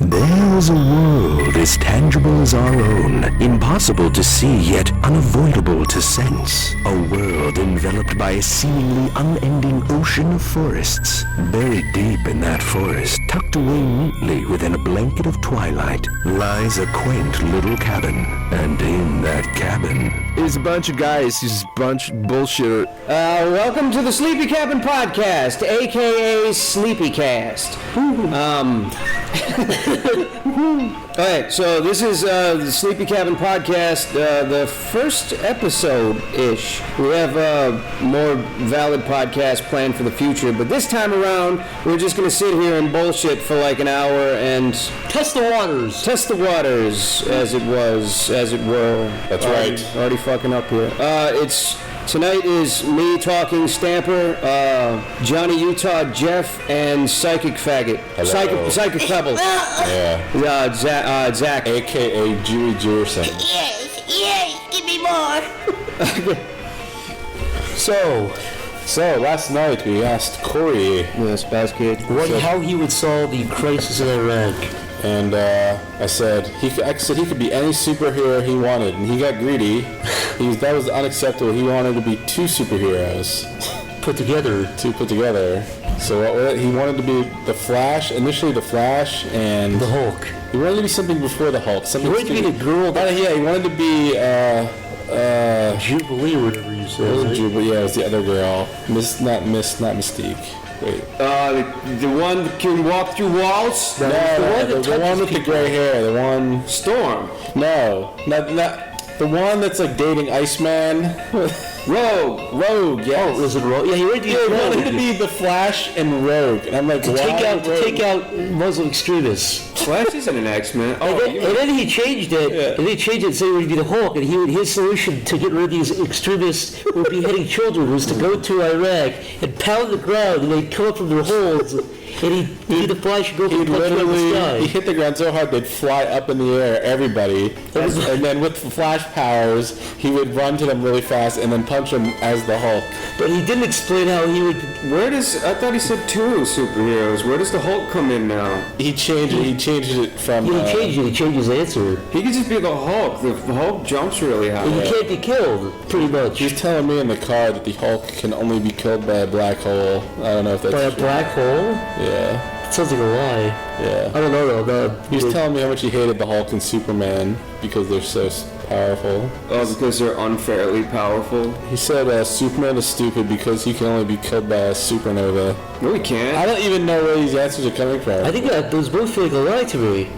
There is a world as tangible as our own, impossible to see yet unavoidable to sense. A world enveloped by a seemingly unending ocean of forests. Buried deep in that forest, tucked away neatly within a blanket of twilight, lies a quaint little cabin. And in that cabin is a bunch of guys who's a bunch of bullshitter. Welcome to the Sleepy Cabin Podcast, aka Sleepycast. Alright, so this is the Sleepy Cabin Podcast, the first episode-ish. We have more valid podcasts planned for the future, but this time around, we're just going to sit here and bullshit for like an hour and... Test the waters. Test the waters, as it were. That's right. Already fucking up here. Tonight is me talking Stamper, Johnny Utah, Jeff, and Psychic Faggot. Psychic Pebbles. Yeah. Zach. A.K.A. Jewy Jerson. Yes, give me more. So last night we asked Corey, Spaz Kid, how he would solve the crisis in Iraq. And I said he could be any superhero he wanted, and he got greedy. That was unacceptable. He wanted to be two superheroes put together. So he wanted to be the Flash, initially the Flash, and the Hulk. He wanted to be something before the Hulk. He wanted to be the girl. He wanted to be Jubilee or whatever you said. Jubilee, it was the other girl. Not Mystique. Wait. The one that can walk through walls? The one with the gray hair. The one... Storm. No. Not the one that's like dating Iceman. Rogue, yes. Oh, is it Rogue? Yeah, he wanted to be the Flash and Rogue. And I'm like, to take out Muslim extremists. Flash isn't an X-Men. And then he changed it. Yeah. And they changed it and said he would be the Hulk. And his solution to get rid of these extremists who were beheading children was to go to Iraq and pound the ground, and they'd come up from their holes. And he'd the Flash go from the sky. He hit the ground so hard they'd fly up in the air, everybody. And then with Flash powers, he would run to them really fast and then punch them as the Hulk. But he didn't explain how he would... I thought he said two superheroes. Where does the Hulk come in now? He changed it from... He changed his answer. He could just be the Hulk. The Hulk jumps really high. And he can't be killed, pretty much. He's telling me in the car that the Hulk can only be killed by a black hole. I don't know if that's true. By a black hole? Yeah. It sounds like a lie. Yeah. I don't know though. He was telling me how much he hated the Hulk and Superman because they're so powerful. Oh, because they're unfairly powerful? He said Superman is stupid because he can only be killed by a supernova. No, he can't. I don't even know where these answers are coming from. I think that those both feel like a lie to me.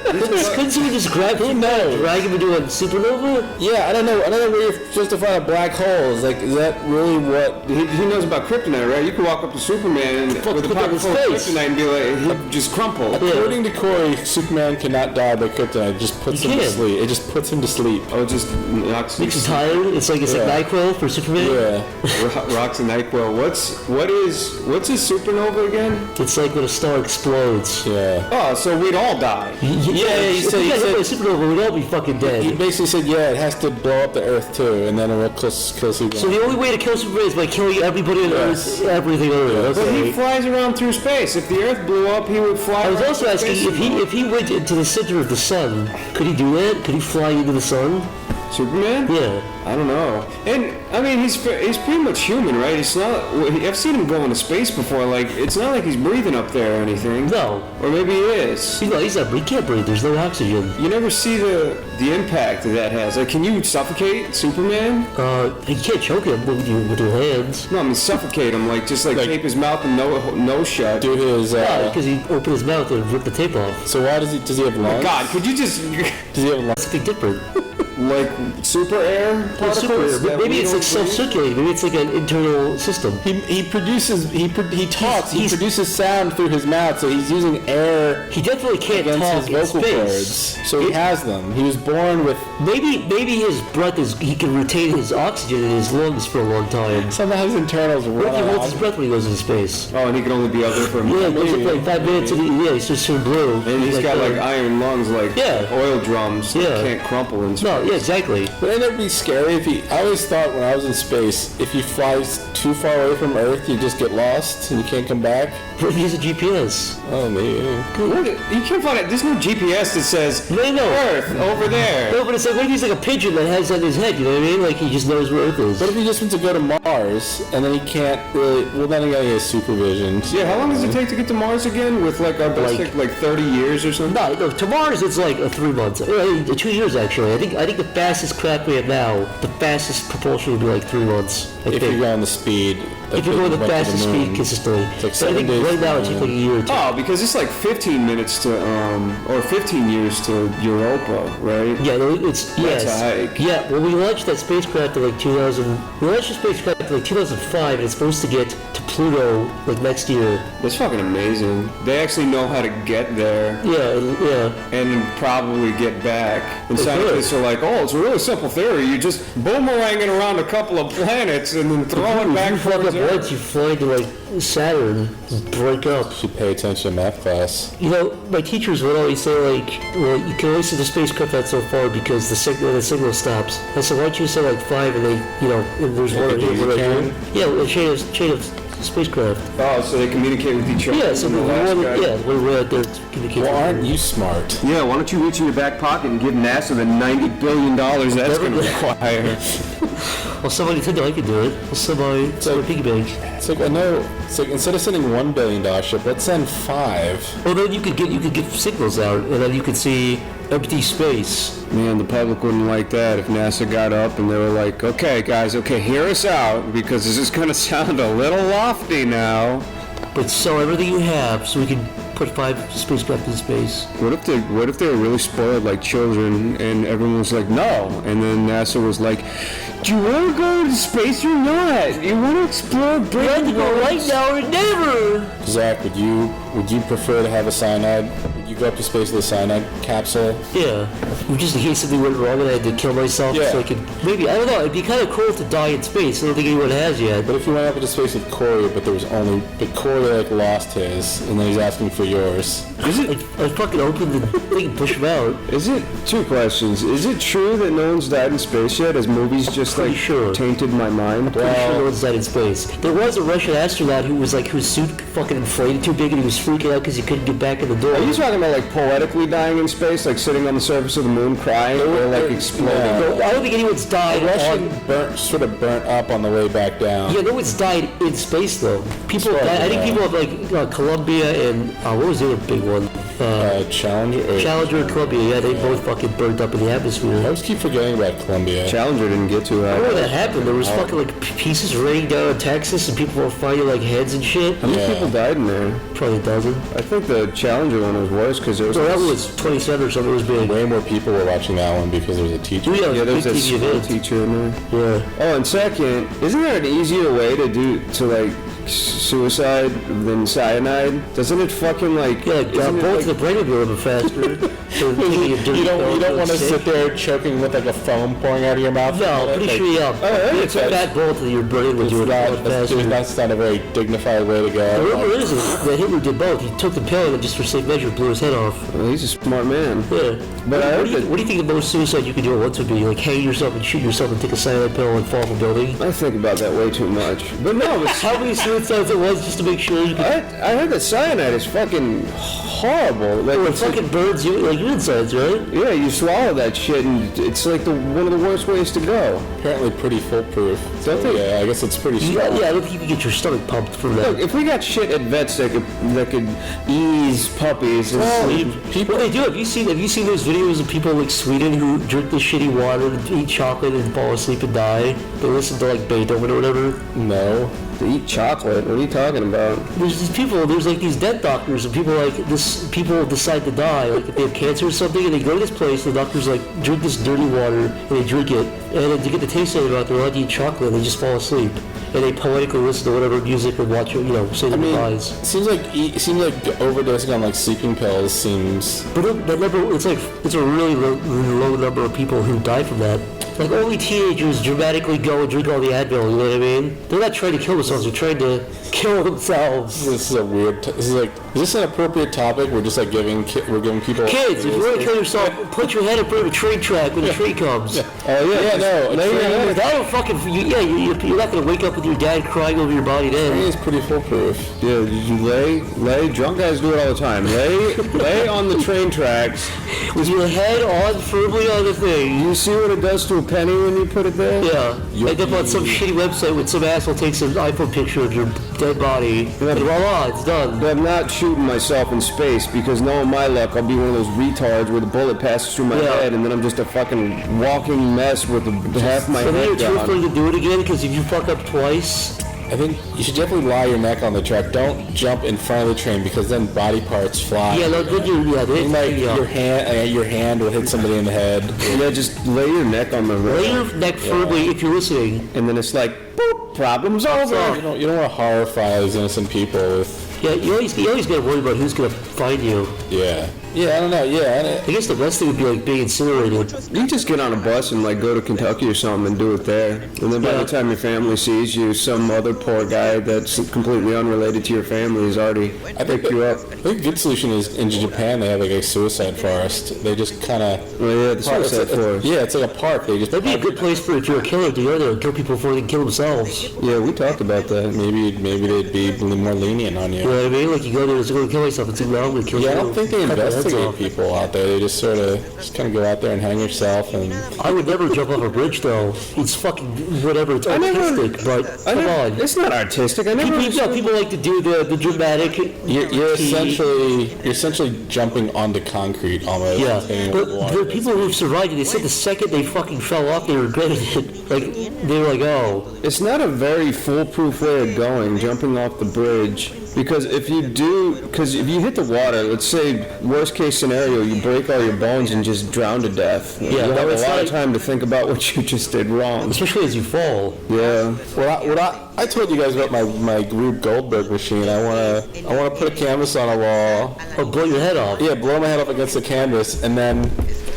Couldn't someone just grab him and drag him into a supernova? Yeah, I don't know where you're supposed to find a black hole. Is that really what... He knows about kryptonite, right? You can walk up to Superman with a pocket full of kryptonite and be like, he'll just crumple. According to Corey, Superman cannot die by kryptonite. It just puts him to sleep. It just puts him to sleep. Oh, it just knocks him. Makes him tired? It's like NyQuil for Superman? Yeah. Rocks and NyQuil. What's his supernova again? It's like when a star explodes. Yeah. Oh, so we'd all die. He said supernova, we'd all be fucking dead. He basically said, it has to blow up the Earth too, and then it will kill Superman. So the only way to kill Superman is by killing everybody on Earth, everything on Earth. But he flies around through space. If the Earth blew up, he would fly. I was also asking if he went into the center of the sun, could he do that? Could he fly into the sun? Superman? Yeah. I don't know. And, I mean, he's pretty much human, right? It's not... I've seen him go into space before. Like, it's not like he's breathing up there or anything. No. Or maybe he is. He can't breathe. There's no oxygen. You never see the impact that has. Like, can you suffocate Superman? You can't choke him with your hands. No, I mean, suffocate him. Like, just tape his mouth and nose shut. Do his... because he opened his mouth and ripped the tape off. So why does he have lungs? Oh, God, could you just... Does he have lungs? Something different. Like super air particles? Maybe it's like self-circulating. Maybe it's like an internal system. He produces sound through his mouth, so he's using air. He definitely can't talk his vocal cords. So he has them. He was born with. Maybe his breath he can retain his oxygen in his lungs for a long time. Somehow his internals run out. He holds his breath when he goes into space. Oh, and he can only be out there for a minute. Yeah, it goes up like 5 minutes and he's just turned blue. And he's got like iron lungs, like oil drums. Yeah. That can't crumple and No, Yeah, exactly. Wouldn't it be scary if you... I always thought when I was in space, if you fly too far away from Earth, you just get lost and you can't come back. But use a GPS. Oh, maybe. You can't find it. There's no GPS that says No. Earth over there. No, but it's like, what if he's like a pigeon that has that in his head, you know what I mean? Like, he just knows where Earth is. What if he just wants to go to Mars and then he can't really... Well, then he gotta get supervision. Yeah, how long does it take to get to Mars again? With like our best, like 30 years or something? No, to Mars it's like 3 months. 2 years actually. I think the fastest craft we have now, the fastest propulsion would be like 3 months. If you're going the speed... If you're going the fastest speed consistently. It's like So I 7 think days right now to it takes like a year or two. Oh, because it's like 15 minutes to, or 15 years to Europa, right? Yeah, no, it's yes. That's a hike. Yeah, well, we launched that spacecraft in like 2000. We launched the spacecraft in like 2005, and it's supposed to get to Pluto like next year. That's fucking amazing. They actually know how to get there Yeah. and probably get back. And They scientists are like, oh, it's a really simple theory. You just boomerang it around a couple of planets and then throw it back If you fuck towards up Earth. once, you fly to like Saturn, and break up. should pay attention to math class. You know, my teachers would always say like, well, you can only send the spacecraft out so far because the signal stops. I said, why don't you send like 5 and they, you know, and there's one a daisy chain? Yeah, a chain of spacecraft. Oh, so they communicate with each other. Yeah, so And the the last one, guy- yeah, we're out there to communicate. Well, with aren't them. you smart? Yeah, why don't you reach in your back pocket and give NASA the $90 billion that's going to require? Well, somebody told me I could do it. Well, somebody piggy bank. It's like, I know, it's like instead of sending $1 billion ship, let's send 5. Well, then you could get signals out, and then you could see empty space. Man, the public wouldn't like that if NASA got up and they were like, okay, guys, hear us out because this is going to sound a little lofty now. But sell everything you have so we can put 5 spacecraft in space. What if they were really spoiled like children and everyone was like, no, and then NASA was like, do you want to go to space or not? You want to explore? We have to go right now or never. Zach, would you prefer to have a cyanide? Would you go up to space with a cyanide capsule? Yeah, just in case something went wrong and I had to kill myself Yeah. so I could, maybe, I don't know, it'd be kind of cool to die in space. I don't think anyone has yet. But if you went up into space with Corey, but Corey like lost his, and then he's asking for yours. I fucking opened the thing and push him out. Is it, 2 questions, is it true that no one's died in space yet? As movies just Pretty like sure. tainted my mind? Pretty sure no one's died in space. There was a Russian astronaut whose suit fucking inflated too big and he was freaking out because he couldn't get back in the door. Are you talking about like poetically dying in space, like sitting on the surface of the moon crying, or like exploding? No, I don't think anyone's died The Russian on... sort of burnt up on the way back down. Yeah, no one's died in space though. People Right, died. I think yeah. people of like Columbia and what was the other big one? Challenger. Challenger and Columbia. Yeah, they both fucking burnt up in the atmosphere. I always keep forgetting about Columbia. Challenger didn't get to I it. remember that happened. There was fucking like pieces raining down in Texas and people were finding like heads and shit. How many Yeah. people died in there? Probably a dozen. I think the Challenger one was worse because there was. So that was 27 or something. It was big. Way more people were watching that one because there was a teacher. Yeah, Yeah, it was there's a that big TV school event. teacher in there. Yeah. Oh, and second, isn't there an easier way to like suicide than cyanide? Doesn't it fucking like? Yeah, like isn't it, both like- the brain would be a little bit faster. So taking a dirty You pill don't want to sick. sit there choking with like a foam pouring out of your mouth. No, pretty Like, sure yeah. yeah, It's a bad bolt that your brain would do it a lot faster. That's not a very dignified way to The go. rumor is that Hitler did both. He took the pill and just for safe measure blew his head off. Well, he's a smart man. Yeah. But I heard What do you think the most suicide you could do at once would be? Like hang yourself and shoot yourself and take a cyanide pill and fall off a building? I think about that way too much. But no, it's, How many suicides it was just to make sure you could... I heard that cyanide is fucking horrible. Like, It it's like, fucking burns you, like your insides, right? yeah, you swallow that shit and it's like one of the worst ways to go. Apparently pretty foolproof. So, Don't they- yeah, I guess it's pretty Yeah, strong. I don't think you can get your stomach pumped from that. Look, if we got shit at vets that could ease puppies and sleep. What they do, have you seen those videos of people like Sweden who drink this shitty water and eat chocolate and fall asleep and die? They listen to like Beethoven or whatever. No. To eat chocolate? What are you talking about? There's these people, there's like these death doctors and people like this, people decide to die, like if they have cancer or something and they go to this place, the doctor's like, drink this dirty water and they drink it and then to get the taste out of it, they're allowed to eat chocolate and they just fall asleep. And they poetically listen to whatever music or watch, say their goodbyes. Seems like overdosing on like sleeping pills seems. But that number, it's a really low number of people who die from that. Like, only teenagers dramatically go and drink all the Advil, you know what I mean? They're not trying to kill themselves, they're trying to kill themselves. This is a weird. Is this an appropriate topic? We're just like we're giving people. Kids, if you want to kill yourself, put your head in front of a train track when a train comes. That'll fucking. You're not going to wake up with your dad crying over your body then. It's pretty foolproof. Yeah, you lay. Drunk guys do it all the time. Lay on the train tracks with your head on firmly on the thing. You see what it does to a penny when you put it there? Yeah. End up on some shitty website when some asshole takes an iPhone picture of your dead body. And voila, it's done. But I'm not shooting myself in space because knowing my luck, I'll be one of those retards where the bullet passes through my head and then I'm just a fucking walking mess with half my head gone. It's truthfully to do it again because if you fuck up twice... I think you should definitely lie your neck on the track. Don't jump in front of the train because then body parts fly. Yeah, no, good. Your hand will hit somebody in the head. Yeah, just lay your neck on the road. Lay your neck firmly if you're listening. And then it's like, boop, problem's over. You don't want to horrify these innocent people with... Yeah, you always got to worry about who's going to find you. Yeah. Yeah, I don't know. Yeah, I guess the best thing would be like being incinerated. You just get on a bus and like go to Kentucky or something and do it there. And then by the time your family sees you, some other poor guy that's completely unrelated to your family has already picked you up. I think a good solution is in Japan they have like a suicide forest. They just kind of... Well, yeah, the suicide forest. Yeah, it's like a park. That'd be a good place for if you're a killer to go there and kill people before they can kill themselves. Yeah, we talked about that. Maybe they'd be more lenient on you. You know what I mean? Like you go there, it's going to kill myself. It's like, no, I'm going to kill you. I don't think they investigate people out there. They just kind of go out there and hang yourself. And I would never jump off a bridge though. It's fucking whatever. It's artistic, but come on. It's not artistic. People like to do the dramatic. You're essentially jumping onto concrete almost. Yeah, but there are people who've survived. They said the second they fucking fell off, they regretted it. Like they were like, oh. It's not a very foolproof way of going, jumping off the bridge. Because if you hit the water, let's say worst case scenario, you break all your bones and just drown to death. Yeah, you have a lot of time to think about what you just did wrong. Especially as you fall. Yeah. Well, I told you guys about my Rube Goldberg machine. I wanna put a canvas on a wall. Oh, blow your head off. Yeah, blow my head off against the canvas, and then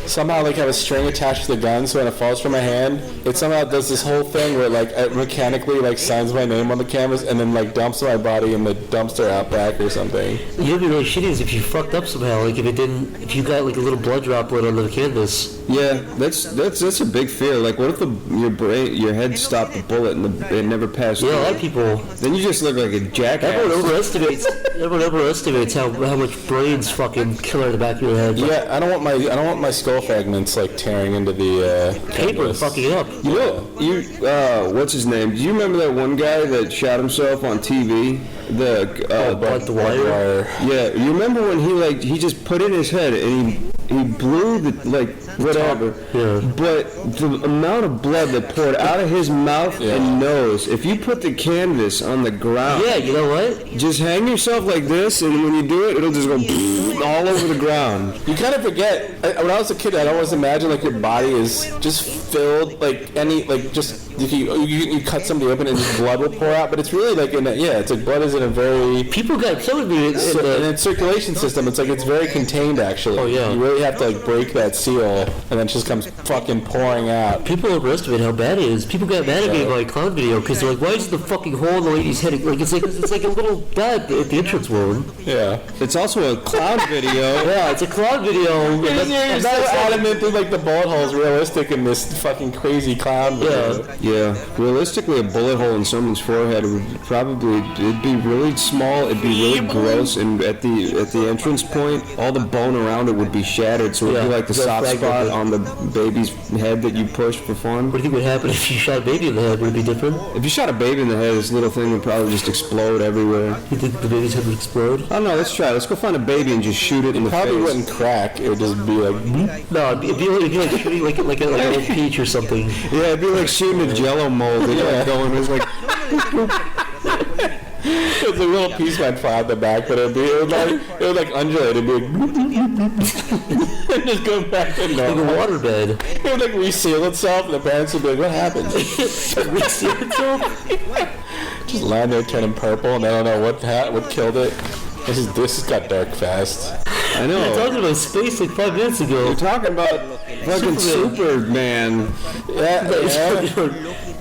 somehow like have a string attached to the gun, so when it falls from my hand, it somehow does this whole thing where like it mechanically like signs my name on the canvas and then like dumps my body in the dumpster out back or something. You'd be really shitty if you fucked up somehow, like if you got like a little blood droplet on the canvas. Yeah, that's a big fear. Like, what if your head stopped the bullet and it never passed? Yeah, a lot of people. Then you just look like a jackass. Everyone overestimates how much brains fucking kill out of the back of your head. Yeah, I don't want my skull fragments like tearing into the paper and fucking it up. You know, what's his name? Do you remember that one guy that shot himself on TV? Bud the Wire. Yeah, you remember when he just put in his head and he blew the whatever. Yeah. But the amount of blood that poured out of his mouth and nose, if you put the canvas on the ground. Yeah, you know what? Just hang yourself like this, and when you do it, it'll just go all over the ground. You kind of forget. When I was a kid, I'd always imagine like your body is just filled you cut somebody open and just blood will pour out, but it's really like it's like blood is in a very people got killed me in its circulation system. It's like it's very contained actually. Oh yeah. You really have to like break that seal, and then it just comes fucking pouring out. People overestimate how bad it is. People got mad at me in my clown video because they're like, "Why is the fucking hole in the lady's head?" Like it's like a little dot at the entrance wound. Yeah. It's also a clown video. Yeah, it's a clown video. You're so adamant that like the bullet hole is realistic in this fucking crazy clown video. Yeah. Realistically, a bullet hole in someone's forehead it'd be really small, it'd be really gross, and at the entrance point, all the bone around it would be shattered, so it'd be like the soft spot on the baby's head that you push for fun. What do you think would happen if you shot a baby in the head? Would it be different? If you shot a baby in the head, this little thing would probably just explode everywhere. You think the baby's head would explode? I don't know, let's try. Let's go find a baby and just shoot it in the face. Probably wouldn't crack, it would just be like... No, it'd be like shooting like a little peach or something. Yeah, it'd be like shooting a Jello mold. Going, it's like... It's a little piece might fly out the back, but it would like undulate. It'd be like just go back to normal. Like a waterbed. It would like reseal itself, and the parents would be like, "What happened?" Reseal itself? Just lying there turning purple, and I don't know what killed it. This got dark fast. I I We were know. talking about space like 5 minutes ago. We're talking about fucking Superman.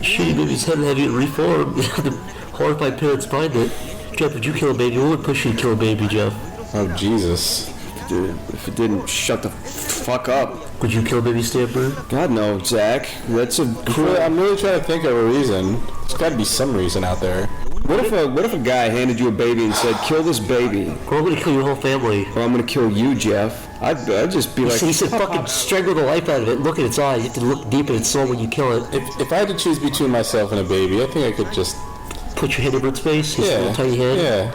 Shitty baby's head heavy and reform. The horrified parents find it. Jeff, would you kill a baby? What would push you to kill a baby, Jeff? Oh, Jesus. Dude, if it didn't shut the fuck up. Would you kill baby Stamper? God no, Zach. That's a cruel. I'm really trying to think of a reason. There's got to be some reason out there. What if a guy handed you a baby and said, "Kill this baby"? Or I'm gonna kill your whole family. Or I'm gonna kill you, Jeff. I'd just be like, He said fucking strangle the life out of it. Look in its eyes. You have to look deep in its soul when you kill it. If I had to choose between myself and a baby, I think I could just... Put your hand over its face. His little tiny hand. Yeah.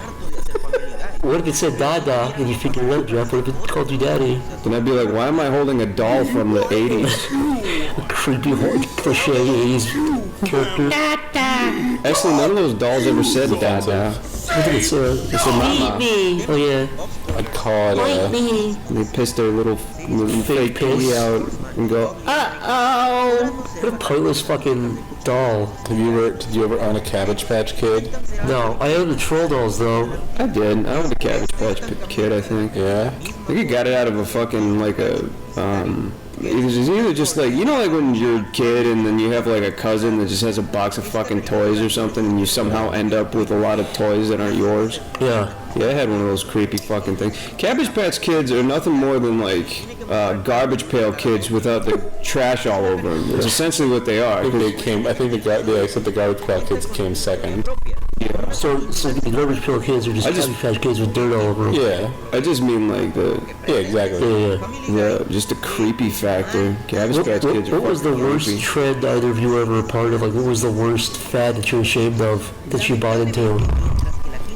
What if it said Dada and you figured it out, Jeff? What if it called you Daddy? then I'd be like, why am I holding a doll from the 80s? A creepy, cliche 80s character. Actually, none of those dolls ever said Dada. I think it's They said Mama. oh yeah. I'd call it They piss their little fake piss. kitty out and go, What a pointless fucking doll. Did you ever own a Cabbage Patch Kid? No, I own the troll dolls though. I did. I owned a Cabbage Patch Kid, I think. Yeah? I think he got it out of a fucking, like a, it was either just like, you know, like when you're a kid and then you have like a cousin that just has a box of fucking toys or something and you somehow end up with a lot of toys that aren't yours? Yeah. Yeah, I had one of those creepy fucking things. Cabbage Patch Kids are nothing more than like garbage pail kids without the trash all over them. It's essentially what they are. I think the Garbage Pail Kids came second. Yeah. So the garbage pail kids are just Cabbage Patch Kids with dirt all over them. Yeah. I just mean like Yeah, exactly. Yeah. just the creepy factor. Cabbage Patch Kids are What was the fucking worst creepy. trend either of you were ever a part of? Like, what was the worst fad that you're ashamed of that you bought into?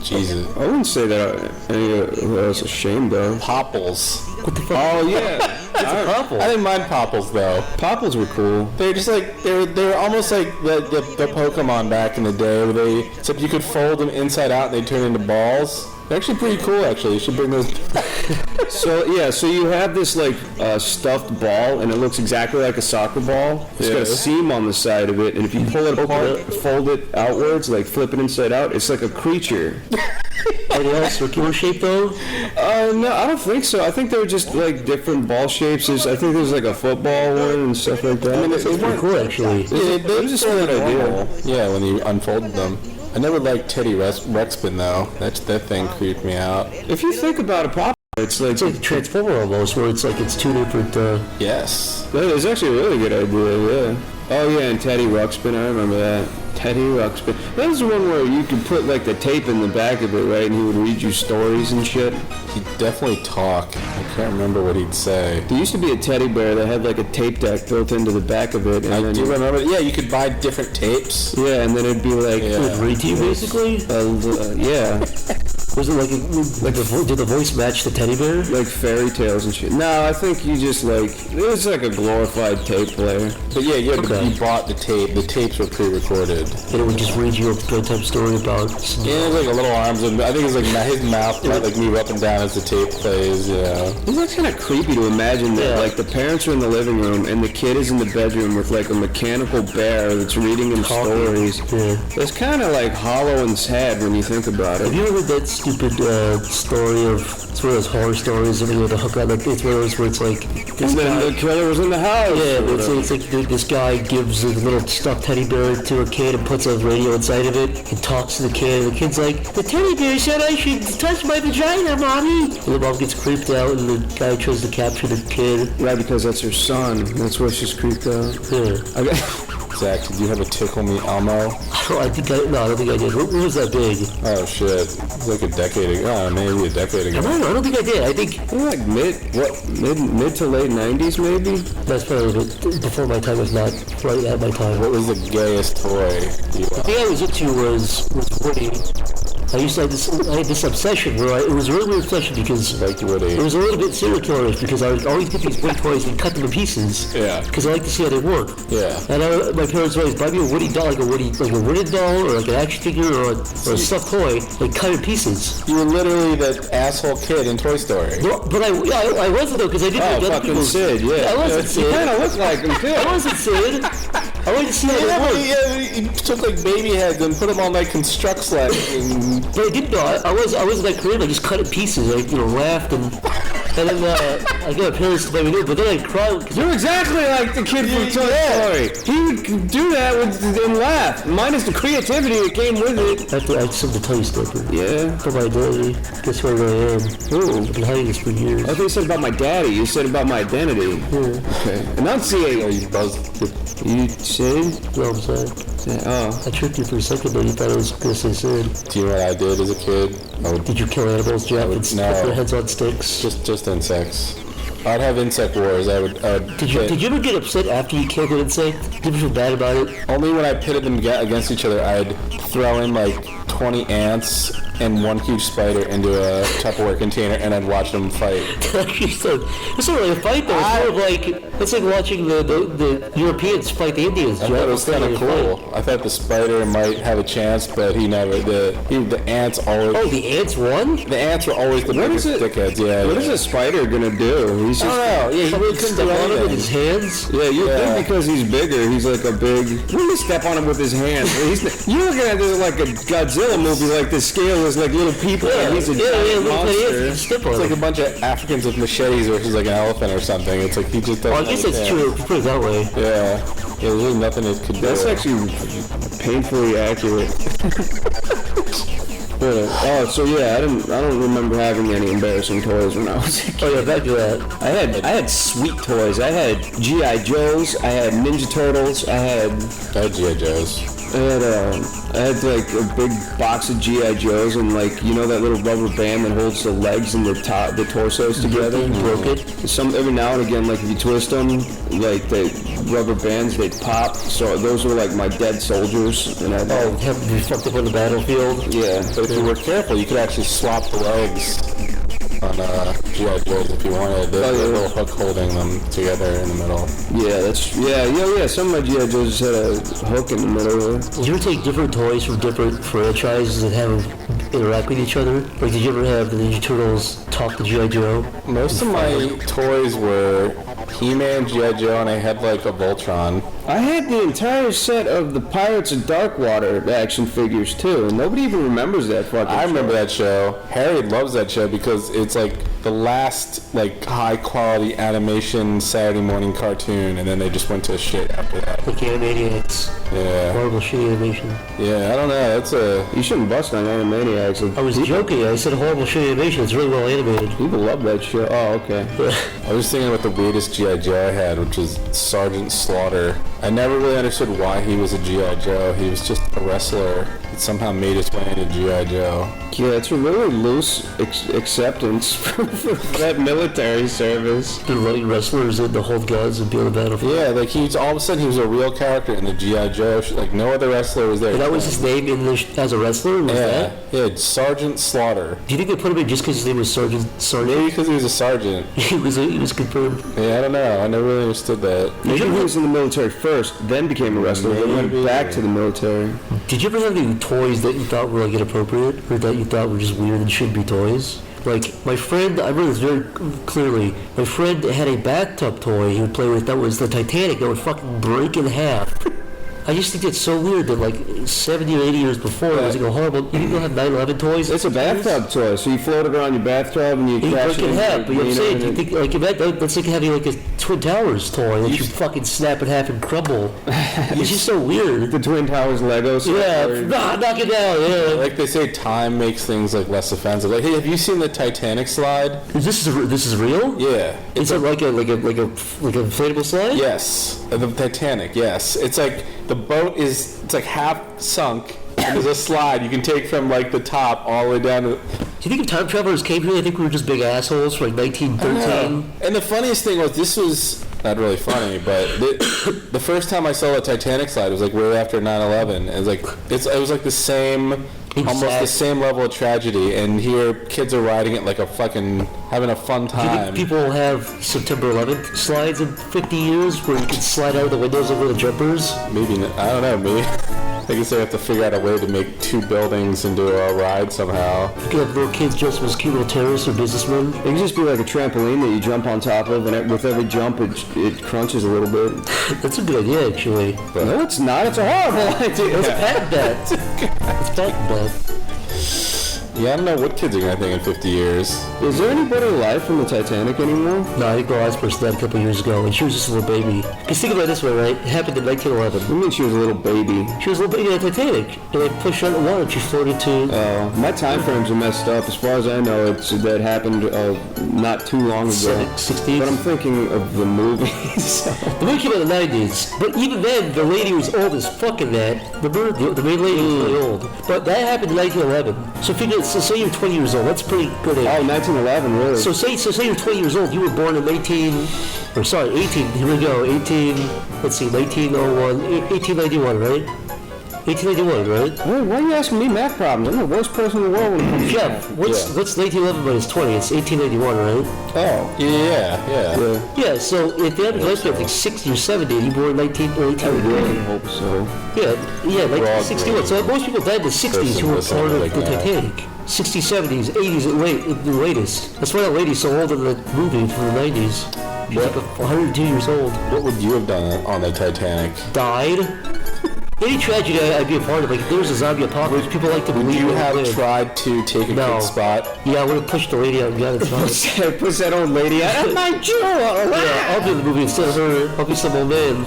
Jesus. I wouldn't say that any of us ashamed of. Popples. What the fuck? Oh yeah, I didn't mind Popples though. Popples were cool. They're just like they're almost like the Pokemon back in the day, where except you could fold them inside out and they turn into balls. They're actually pretty cool. Actually, you should bring those. So you have this like stuffed ball, and it looks exactly like a soccer ball. It's got Yeah. a seam on the side of it, and if you pull it apart, fold it outwards, like flip it inside out, it's like a creature. Are they all circular shaped though? No, I don't think so. I think they're just like different ball shapes. I think there's like a football one and stuff like that. I mean, It's pretty cool actually. it was just a good idea. Yeah, when you unfolded them. I never liked Teddy Ruxpin though. That thing creeped me out. If you think about a pop, it's like a Transformer almost, where it's like it's two different. Yes. that is actually a really good idea. Yeah. Oh yeah, and Teddy Ruxpin, I remember that. Teddy Ruxpin. That was the one where you could put like the tape in the back of it, right? And he would read you stories and shit. He'd definitely talk. I can't remember what he'd say. There used to be a teddy bear that had like a tape deck built into the back of it. And I then do remember. Yeah, you could buy different tapes. Yeah, and then it'd be like, Read to you basically. yeah, Was it did the voice match the teddy bear? like fairy tales and shit. No, I think you just like, it was like a glorified tape player. But yeah, Okay. you bought the tape. The tapes were pre-recorded. And it would just read you a bedtime story about. Yeah, it was like a little arms. And I think it was like his mouth might like move up and down as the tape plays. Yeah. It's like kind of creepy to imagine that Yeah. like the parents are in the living room and the kid is in the bedroom with like a mechanical bear that's reading him stories. Yeah. It's kind of like hollow and sad when you think about Have it. you ever heard that stupid story of, it's one of those horror stories, and you know, the hook on, like, it's one of those where it's like, this And then guy, the killer was in the house. yeah, or but whatever. it's like this guy gives a little stuffed teddy bear to a kid and puts a radio inside of it and talks to the kid, and the kid's like, the teddy bear said I should touch my vagina, mommy. And the mom gets creeped out, and the guy tries to capture the kid. Right, because that's her son. That's why she's creeped out. Yeah. Zach, did you have a Tickle Me Elmo? I don't think I did. What was that big? Oh shit, it was like a decade ago. Oh, maybe a decade ago. I don't think I did. I think Like mid to late 90s maybe? that's probably before my time, was not right at my time. What was the gayest toy you The thing I was into was Woody. I had this obsession where it was a really weird obsession because liked Woody? it was a little bit serial killerish because I would always get these Woody toys and cut them in pieces. Yeah. Because I like to see how they work. Yeah. And my parents would always buy me a Woody doll, like a wooden doll or like an action figure or a stuffed toy, like cut in pieces. You were literally that asshole kid in Toy Story. No, but I wasn't though because I didn't Oh, like other fucking people's. Sid, yeah. I wasn't You Sid. kind of look like him, too. I wasn't Sid. I like to see how that works. He took like baby heads and put them on like construct sleds. And... But I didn't know. I was like Korean. I just cut it pieces. Like laughed and then I got my parents to let me do it. But then I cried. You're exactly like the kid from Toy Story. He would do that and laugh. Minus the creativity that came with it. I have something to tell you, Stepper. Yeah. For my identity. Guess who I really am. Ooh. I've been hiding this for years. I thought you said about my daddy. You said about my identity. Yeah. Okay. Enunciate. Oh, you buzzed. You said? No, I'm sorry. Oh. I tricked you for a second, though. You thought I was going to say Sid. Do you know what I did as a kid? Did you kill animals, Jeff, and put their heads on sticks? Just insects. I'd have insect wars. I would Did you ever get upset after you killed an insect? Did you ever feel bad about it? Only when I pitted them against each other, I'd throw in like 20 ants and one huge spider into a Tupperware container, and I'd watch them fight. It's not really a fight, though. It's more of like, it's like watching the Europeans fight the Indians. I thought it was kind of cool. I thought the spider might have a chance, but he never. The ants always. Oh, the ants won? The ants were always the biggest dickheads. Yeah. What is a spider gonna do? He's just. I don't know. Yeah, he really couldn't do Step on him with anything. his hands? Yeah, you think because he's bigger, he's like a big. When you step on him with his hands, you're looking at this like a Godzilla movie. Like the scale is like little people. Yeah, like he's a giant monster. Step on It's like him. a bunch of Africans with machetes versus like an elephant or something. It's like he just doesn't. Oh, I guess that's true. Put it that way. Yeah. Yeah, there's really nothing it could do. That's actually painfully accurate. So yeah, I don't remember having any embarrassing toys when I was a kid. Oh yeah, back to that. I had sweet toys. I had G.I. Joes. I had Ninja Turtles. I had G.I. Joes. I had like a big box of G.I. Joes and like that little rubber band that holds the legs and the torsos together. Broke it. Every now and again, like if you twist them, like the rubber bands they pop. So those were like my dead soldiers. And I'd Have to be fucked up on the battlefield. yeah. But if you were careful, you could actually swap the legs on G.I. Joes if you wanted. There's a little hook holding them together in the middle. Yeah, yeah. Some of my G.I. Joes just had a hook in the middle. Did you ever take different toys from different franchises and have them interact with each other? Like, did you ever have the Ninja Turtles talk to G.I. Joe? Most of my toys were He-Man, G.I. Joe, and I had like a Voltron. I had the entire set of the Pirates of Darkwater action figures too, and nobody even remembers that fucking I remember show. that show. Harry loves that show because it's like the last like high quality animation Saturday morning cartoon, and then they just went to shit after that. Like Animaniacs. Yeah. Horrible shitty animation. Yeah, I don't know. That's a. You shouldn't bust on Animaniacs. I was joking. I said horrible shitty animation. It's really well animated. People love that show. Oh, okay. I was thinking about the weirdest G.I. Joe I had, which was Sergeant Slaughter. I never really understood why he was a G.I. Joe. He was just a wrestler that somehow made his way into G.I. Joe. Yeah, it's a really loose acceptance for that military service. The running wrestlers that hold guns and be on the battlefield. Yeah, like all of a sudden he was a real character in the G.I. Joe. Like no other wrestler was there. And that was his name as a wrestler? Was that? Yeah, Sergeant Slaughter. Do you think they put him in just because his name was Sergeant? Maybe because he was a sergeant. he was confirmed. Yeah, I don't know. I never really understood that. Maybe he was in the military first, then became a wrestler, then went back to the military. Did you ever have any toys that you thought were like inappropriate, or that you thought were just weird and shouldn't be toys? Like my friend, I remember this very clearly. My friend had a bathtub toy he would play with that was the Titanic that would fucking break in half. I just think it's so weird that like 70 or 80 years before it was like a horrible. You didn't have 9/11 toys. It's a bathtub toy, so you float it around your bathtub and you crash break it in half. But you know what I'm saying? You think like that's like having like a Twin Towers toy that you fucking snap in half and crumble. It's just so weird. The Twin Towers Legos. Yeah, knock it down. Yeah. Like they say, time makes things like less offensive. Like, hey, have you seen the Titanic slide? This is real? Yeah. It's like an inflatable slide? Yes, the Titanic. Yes, it's like the boat it's like half sunk. And there's a slide you can take from like the top all the way down to. Do you think if time travelers came here, I think we were just big assholes for like 1913? And the funniest thing was this was not really funny, but the first time I saw the Titanic slide was like right after 9/11. It was like the same. Almost the same level of tragedy, and here kids are riding it like a fucking having a fun Do you time. think people will have September 11th slides in 50 years where you can slide out of the windows over the jumpers? Maybe I don't know. Maybe I guess they have to figure out a way to make 2 buildings into a ride somehow. You could have little kids dressed as cute little terrorists or businessmen. It could just be like a trampoline that you jump on top of, and with every jump, it crunches a little bit. That's a good idea, actually. But no, it's not. It's a horrible idea. It's a patent bet. It's patent bet. Yeah, I don't know what kids are going to think in 50 years. Is there anybody alive from the Titanic anymore? No, I think the last person died a couple years ago, and she was just a little baby. Because think about it this way, right? It happened in 1911. What do you mean she was a little baby? She was a little baby on the Titanic, and they pushed her out in the water, and she floated to... My time frames are messed up. As far as I know, that happened not too long ago. 60s? But I'm thinking of the movie. So. The movie came out in the 90s, but even then, the lady was old as fuck in that. The main lady was really old. But that happened in 1911. So figure, so say you're 20 years old. That's pretty good age. Oh, 1911, really? So say you're 20 years old. You were born in 18. Here we go. 1891, right? 1891, right? Wait, why are you asking me math problems? I'm the worst person in the world when it comes to Jeff, what's 1911 minus 20? It's 1881, right? Oh, yeah. Yeah, so if the average lifespan is like 60 or 70, and you were born in 1881. I really hope so. Yeah, 1961. So most people died in the 60s who were part of the Titanic. 60s, 70s, 80s at the latest. That's why that lady's so old in the movie from the 90s. She's like 102 years old. What would you have done on the Titanic? Died. Any tragedy I'd be a part of. Like if there was a zombie apocalypse, people like to believe. Would you have tried to take a good spot? Yeah, I would have pushed the lady out and got inside. Push that old lady out. That's my jewel! Yeah, I'll be in the movie instead of her. I'll be some old man.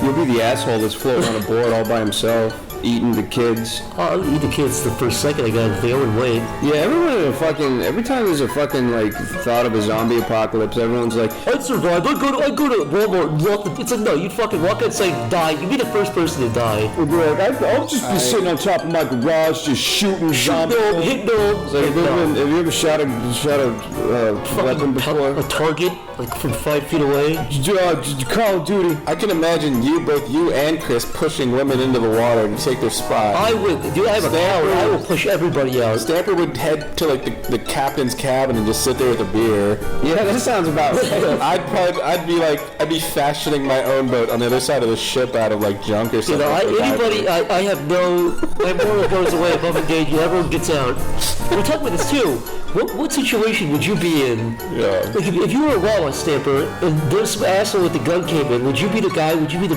You'll be the asshole that's floating on a board all by himself, eating the kids. I'll eat the kids the first second I got if they wouldn't wait. Yeah, every time there's a fucking, like, thought of a zombie apocalypse, everyone's like, I'd survive. I'd go to Walmart and walk it's like, no, you'd fucking walk outside and die. You'd be the first person to die. I'll just be sitting on top of my garage just shooting zombies. Hit them. Have you ever shot a weapon before? A target, like from 5 feet away. Call of Duty. I can imagine both you and Chris pushing women into the water to take their spot. I would. Dude, I have a power. I will push everybody out. Stamper would head to like the captain's cabin and just sit there with a beer. Yeah, that sounds about right. I'd be fashioning my own boat on the other side of the ship out of like junk or something. I have my moral goes away if I'm in danger. Everyone gets out. We're talking about this too. What situation would you be in? Yeah. Like if you were a Wallace Stamper and there's some asshole with the gun came in, would you be the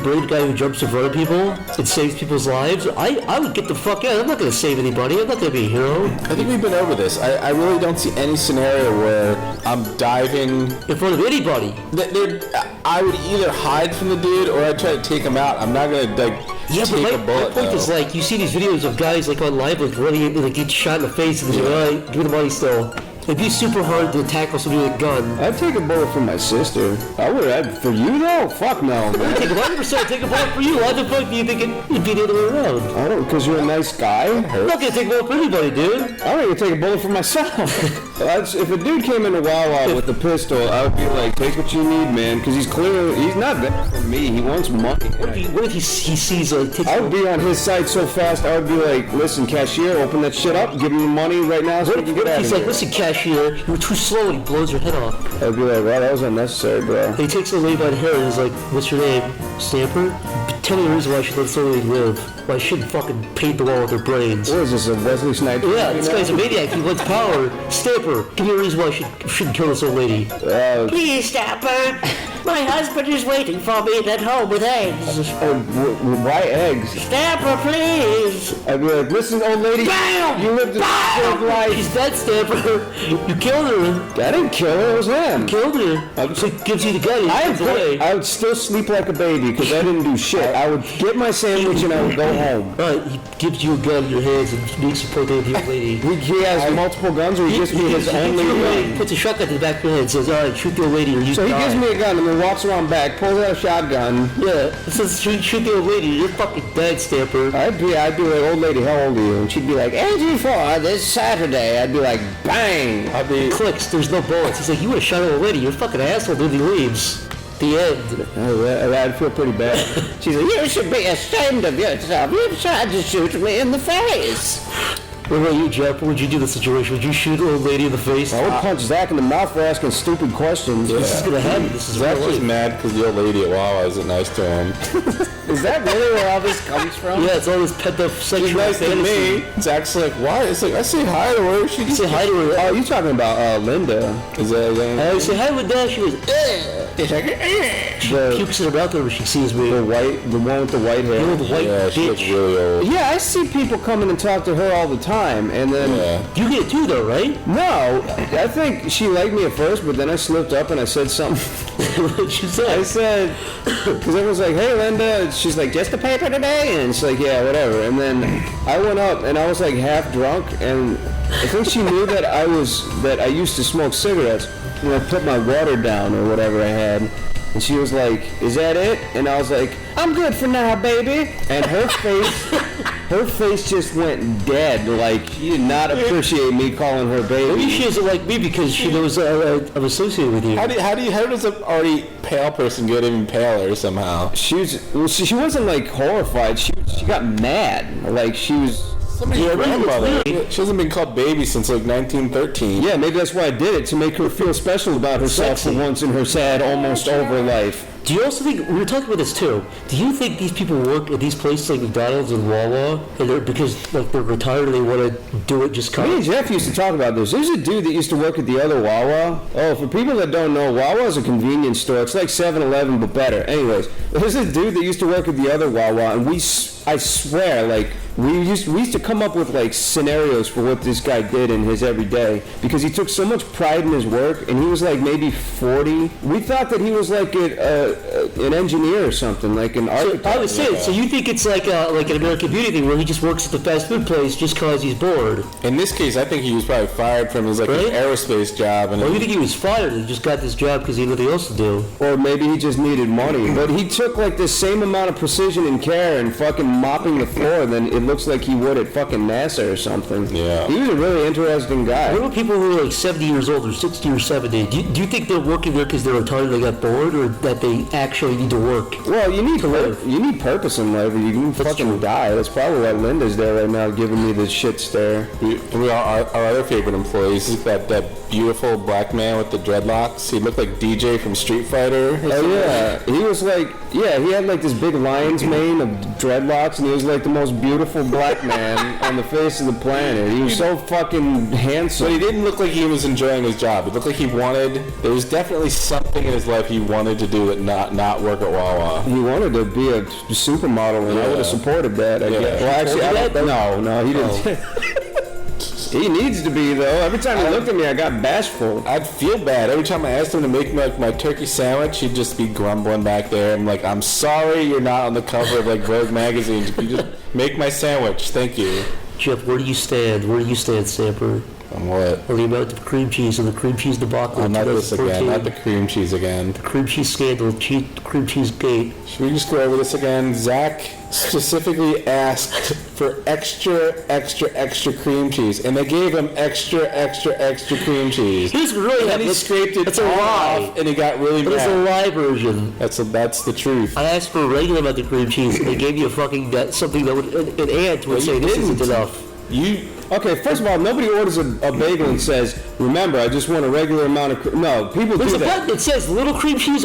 brave guy who jumps in front of people and saves people's lives? I would get the fuck out. I'm not going to save anybody. I'm not going to be a hero. I think we've been over this. I really don't see any scenario where I'm diving in front of anybody. I would either hide from the dude or I'd try to take him out. I'm not going to take a bullet. My point is like you see these videos of guys like on live like running in, like get shot in the face and they're like, all right, give me the money still. It'd be super hard to tackle somebody with a gun. I'd take a bullet for my sister. For you though? Fuck no, man. Take 100% take a bullet for you. Why the fuck do you think it'd be the other way around? I don't, because you're a nice guy. I'm not gonna take a bullet for anybody, dude. I'm gonna take a bullet for myself. If a dude came into Wawa with a pistol, I would be like, take what you need, man, because he's not there for me. He wants money. What if he sees I would be on his side so fast, I would be like, listen, cashier, open that shit up, give me the money right now so we can get out of here. He's like, listen, cashier, you were too slow, and he blows your head off. I'd be like, wow, that was unnecessary, bro. He takes the lady by the hair and he's like, what's your name? Stamper? Tell me the reason why I should let somebody live. Why I shouldn't fucking paint the wall with their brains. What is this, a Wesley Snipes? Yeah, this guy's a maniac. He wants power. Stamper, give me a reason why I shouldn't kill this old lady. Please, Stamper. My husband is waiting for me at home with eggs. Why eggs? Stamper, please. I'd be like, listen, old lady. Bam! You lived a good life. She's dead, Stamper. You killed her. I didn't kill her. It was him. You killed her. So he gives you the gun. I would still sleep like a baby because I didn't do shit. I would get my sandwich and I would go home. Right, he gives you a gun in your hands and makes you point the old lady. He has multiple guns, or he gives me his only gun? He puts a shotgun to the back of your head and says, all right, shoot the old lady or you So he die. gives me a gun and then walks around back, pulls out a shotgun. Yeah, it says shoot the old lady. You're fucking dead, Stamper. I'd be like, old lady, how old are you? And she'd be like, 84 this Saturday. I'd be like, bang. Clicks, there's no bullets. He's like, you would have shot an old lady. You're a fucking asshole, dude. He leaves. The end. I'd feel pretty bad. She's like, you should be ashamed of yourself. You tried to shoot me in the face. What about you, Jeff? What would you do in the situation? Would you shoot an old lady in the face? I would punch Zach in the mouth for asking stupid questions. This is gonna happen. This is Zach's real just life. mad because the old lady at Wawa isn't nice to him. Is that really where all this comes from? Yeah, it's all this pent up She's sexual nice to fantasy. me. Zach's like, why? It's like, I say hi to her. She just Say hi to her. Oh, you talking about Linda? Is that I say hi with that. She goes, It's like, she The- pukes in her mouth when she sees me. The one with the white hair. The white yeah, she looks bitch. really old. Yeah, I see people come in and talk to her all the time, and then Yeah. You get it too, though, right? no, I think she liked me at first, but then I slipped up and I said something. What she I said. said, because everyone's like, "Hey, Linda," she's like, "Just a paper today," and it's like, "Yeah, whatever." And then I went up and I was like half drunk, and I think she knew that I used to smoke cigarettes, and I put my water down or whatever I had. And she was like, "Is that it?" And I was like, "I'm good for now, baby." And her face just went dead. Like, she did not appreciate me calling her Maybe baby. she doesn't like me because she knows I'm associated with you. How does an already pale person get even paler somehow? She wasn't like horrified. She got mad. Like, she was. Somebody's grandmother. She hasn't been called baby since like 1913. Yeah, maybe that's why I did it, to make her feel special about herself for Sexy. once in her sad, almost over life. Do you also think, we were talking about this too, do you think these people work at these places like McDonald's and Wawa, and they're, because like they're retired and they want to do it just Me and cause? Jeff used to talk about this. There's a dude that used to work at the other Wawa. Oh, for people that don't know, Wawa is a convenience store. It's like 7-Eleven, but better. Anyways, there's a dude that used to work at the other Wawa, and I swear, like, we used to come up with like scenarios for what this guy did in his everyday, because he took so much pride in his work, and he was like maybe 40. We thought that he was like an engineer or something, like an So architect. I would say, so you think it's like an American Beauty thing where he just works at the fast food place just cause he's bored? In this case, I think he was probably fired from his like Right? aerospace job, and Or you think he was fired and just got this job because he had nothing else to do? Or maybe he just needed money. But he took like the same amount of precision and care and fucking mopping the floor than it looks like he would at fucking NASA or something. Yeah. He was a really interesting guy. What about people who are like 70 years old or 60 or 70? Do you think they're working there because they're retired, they got bored, or that they actually need to work? Well, you need purpose in life, or you can fucking die. That's probably why Linda's there right now, giving me the shit stare. our other favorite employees is that beautiful black man with the dreadlocks. He looked like DJ from Street Fighter. or Oh something. yeah, he was like, yeah, he had like this big lion's mane of dreadlocks, and he was like the most beautiful black man on the face of the planet. He was so fucking handsome. But he didn't look like he was enjoying his job. He looked like he wanted. There was definitely something in his life he wanted to do that not work at Wawa. He wanted to be a supermodel, and I would have supported that. I Yeah. guess. Well, actually, I don't, no, he didn't. Oh. He needs to be though. Every time he looked at me, I got bashful. I'd feel bad every time I asked him to make me like my turkey sandwich. He'd just be grumbling back there. I'm like, I'm sorry, you're not on the cover of like Vogue magazine. You just make my sandwich, thank you. Jeff, where do you stand? Where do you stand, Samper? On what? On the amount of cream cheese and the cream cheese debacle Oh, in not this again. 2014? Not the cream cheese again. Cream cheese scandal, cream cheese gate. Should we just go over this again? Zach specifically asked for extra cream cheese, and they gave him extra cream cheese. Here's what really And then happened. he scraped it It's a all lie. off, and he got really But it's a mad. lie version. That's the truth. I asked for a regular amount of cream cheese, and they gave me a fucking something that would an aunt would say this isn't enough. Okay, first of all, nobody orders a bagel and says, "Remember, I just want a regular amount of." No, people There's do a that. button that says little cream cheese,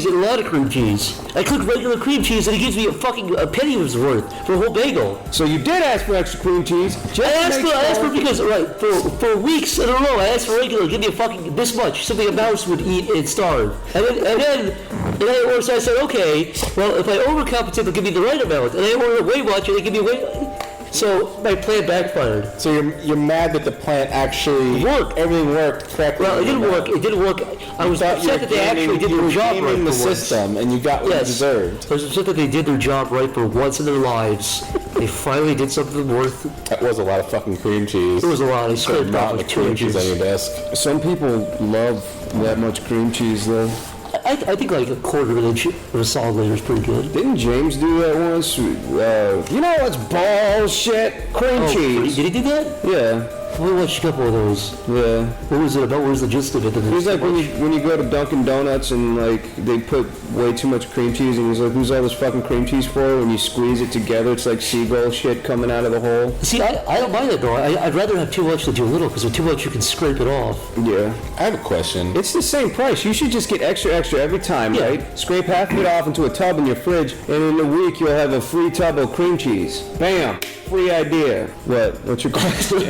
and a lot of cream cheese. I click regular cream cheese, and it gives me a penny's worth for a whole bagel. So you did ask for extra cream cheese. Just I asked to make for sure- because for weeks in a row I asked for regular, give me a fucking this much, something a mouse would eat and starve. And then I said, okay, well if I overcompensate they'll give me the right amount. And I ordered way much and they give me way. So my plan backfired. So you're mad that the plant actually Worked. Everything worked correctly. Well, it didn't work. It didn't work. I was upset that they actually did their job right in the for once. system, and you got what you deserved. I was upset that they did their job right for once in their lives. They finally did something worth. That was a lot of fucking cream cheese. It was a lot. I scraped off Mountain like of 2 cream cheese on your inches. desk. Some people love that much cream cheese, though. I think like a quarter of an inch of a solid layer is pretty good. Didn't James do that once? You know what's bullshit? Cream cheese. Did he do that? Yeah. We watched a couple of those. Yeah. What was it about? What was the gist of it? It was like when you go to Dunkin' Donuts and like they put way too much cream cheese and he's like, who's all this fucking cream cheese for? When you squeeze it together, it's like seagull shit coming out of the hole. See, I don't mind that though. I'd rather have too much than too little, because with too much you can scrape it off. Yeah. I have a question. It's the same price. You should just get extra every time, Yeah. right? Scrape half of it off into a tub in your fridge, and in a week you'll have a free tub of cream cheese. Bam! Free idea. What? What's your question?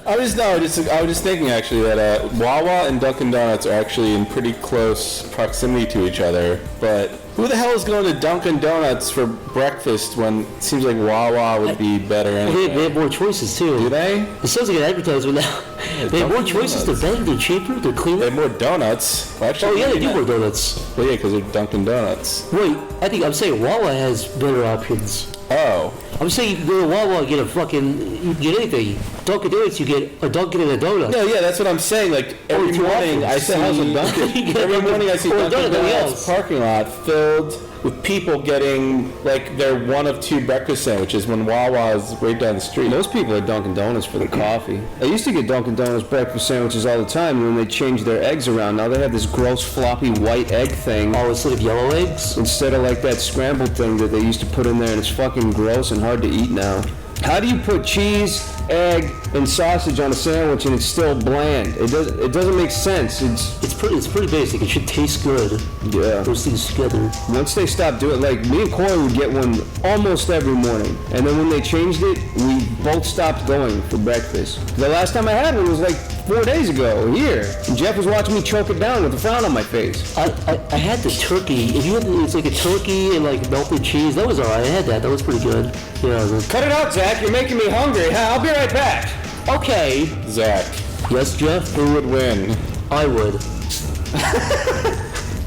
I was just thinking actually that Wawa and Dunkin' Donuts are actually in pretty close proximity to each other, but who the hell is going to Dunkin' Donuts for breakfast when it seems like Wawa would be better anyway? They have more choices too. Do they? It sounds like an advertisement now. They have more Dunkin' choices. Donuts. They're better. They're cheaper. They're They cleaner. have more donuts. Well, actually, Oh yeah, they do maybe more not. donuts. Well, yeah, because they're Dunkin' Donuts. Wait, I'm saying Wawa has better options. Oh. I'm saying you can go to Wawa and get you can get anything. Dunkin' Donuts, you get a Dunkin' and a donut. No, yeah, that's what I'm saying. Like every two morning, I options. see How's a Dunkin'? every morning I see Or a Dunkin' donut, nothing Donuts else. parking lot filled with people getting like their one of two breakfast sandwiches when Wawa is right down the street. Most people are Dunkin' Donuts for the coffee. I used to get Dunkin' Donuts breakfast sandwiches all the time, and when they changed their eggs around, now they have this gross floppy white egg thing Oh, instead of yellow eggs? instead of like that scrambled thing that they used to put in there, and it's fucking gross and hard to eat now. How do you put cheese, egg, and sausage on a sandwich and it's still bland? It doesn't make sense. It's pretty basic. It should taste good. Yeah. Those things together. Once they stopped doing, like me and Corey would get one almost every morning, and then when they changed it, we both stopped going for breakfast. The last time I had one was like 4 days ago, here. And Jeff was watching me choke it down with a frown on my face. I had the turkey. If you had it's like a turkey and like melted cheese, that was alright. I had that. That was pretty good. Yeah. Cut it out, Zach. You're making me hungry. I'll be right back. Okay. Zach, Yes, Jeff. who would win? I would.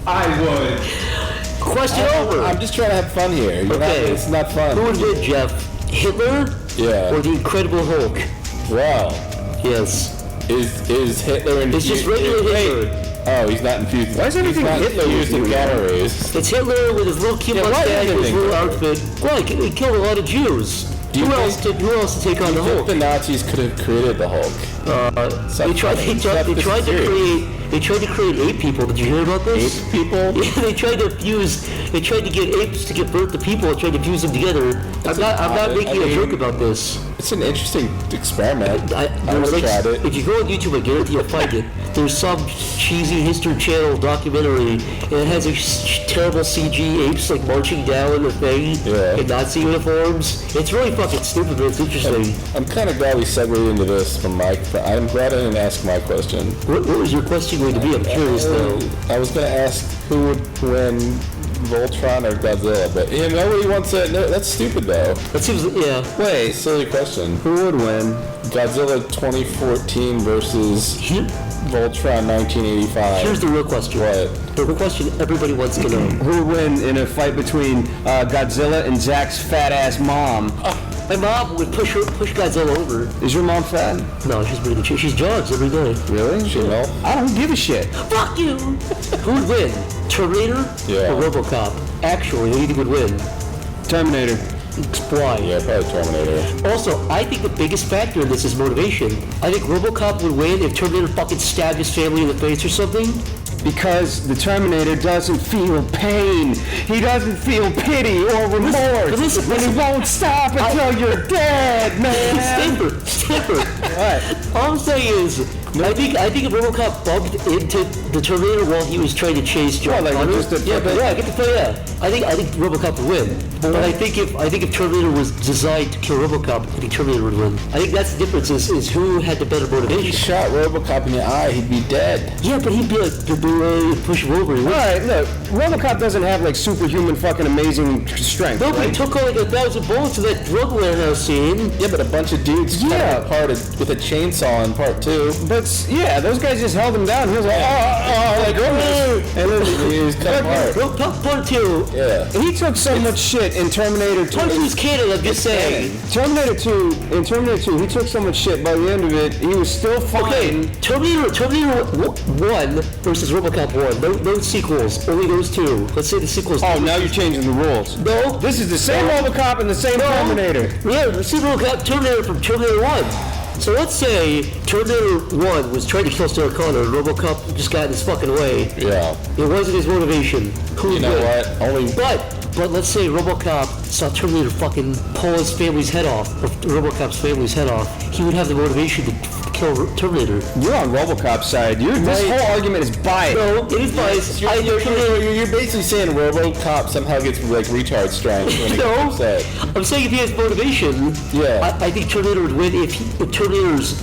I would. Question over. I'm just trying to have fun here. Okay. It's not fun. Who would win, Jeff? Hitler Yeah. or the Incredible Hulk? Wow. Yes. Is Hitler infused? It's just regular Hitler. Oh, he's not infused. Why is everything he's not Hitler infused with in you? gamma rays? It's Hitler with his little cute Yeah, why mustache, is his everything little Hitler? outfit. Well, he killed a lot of Jews. you Who think- else to take on the I think Hulk? the Nazis could have created the Hulk. They tried to create ape people. Did you hear about this? Ape people? Yeah, they tried to get apes to give birth to people and tried to fuse them together. I'm not making a joke about this. It's an interesting experiment. I There's would have tried it. If you go on YouTube, I guarantee you'll find it. There's some cheesy History Channel documentary, and it has a terrible CG apes like marching down the thing Yeah. in Nazi uniforms. It's really fucking stupid, but it's interesting. I'm kind of glad we segued into this from Mike. I'm glad I didn't ask my question. What was your question going to be? I'm curious though. I was going to ask who would win, Voltron or Godzilla, but nobody wants to. No, that's stupid though. That seems, yeah. Wait, silly question. Who would win? Godzilla 2014 versus Voltron 1985. Here's the real question. What? The real question everybody wants to know. Who would win in a fight between Godzilla and Zach's fat ass mom? My mom would push Godzilla over. Is your mom fat? No, she's pretty good. She jogs every day. Really? You know? I don't give a shit. Fuck you! Who would win? Terminator Yeah. or RoboCop? Actually, who do you think would win? Terminator. Why? Yeah, probably Terminator. Also, I think the biggest factor in this is motivation. I think RoboCop would win if Terminator fucking stabbed his family in the face or something. Because the Terminator doesn't feel pain. He doesn't feel pity or remorse. listen, and he won't stop until you're dead, man. Stanford. What? All I'm saying is, I think if RoboCop bumped into the Terminator while he was trying to chase John Well, like, Connor, just a- yeah, get the play, yeah. I think RoboCop would win. But I think if Terminator was designed to kill RoboCop, I think Terminator would win. I think that's the difference is who had the better If he motivation. shot RoboCop in the eye, he'd be dead. Yeah, but he'd be like, push him over. He All wouldn't. right, look. RoboCop doesn't have like superhuman fucking amazing strength. No, but he right? took like 1,000 bullets in that drug warehouse scene. Yeah, but a bunch of dudes cut Yeah. him apart with a chainsaw in part 2. But yeah, those guys just held him down. He was like, like, and then He was cut apart. Well, part 2. Yeah. he took so much shit in Terminator 2. Part 2 is canon, I'm just saying. Terminator 2, he took so much shit. By the end of it, he was still fine. Okay, Terminator 1 versus RoboCop 1. No sequels, only those two. Let's say the sequels. Oh, now you're changing the rules. No. This is the same RoboCop and the same Terminator. Yeah, the Terminator from Terminator 1. So let's say Terminator 1 was trying to kill Sarah Connor and RoboCop just got in his fucking way. Yeah. It wasn't his motivation. Who You know would? what? Only. But let's say RoboCop saw Terminator fucking pull his family's head off, or RoboCop's family's head off. He would have the motivation to kill Terminator. You're on RoboCop's side. This whole argument is biased. No, it is biased. You're basically saying RoboCop somehow gets like retard strength when he gets upset. I'm saying if he has motivation, Yeah. I think Terminator would win if Terminator's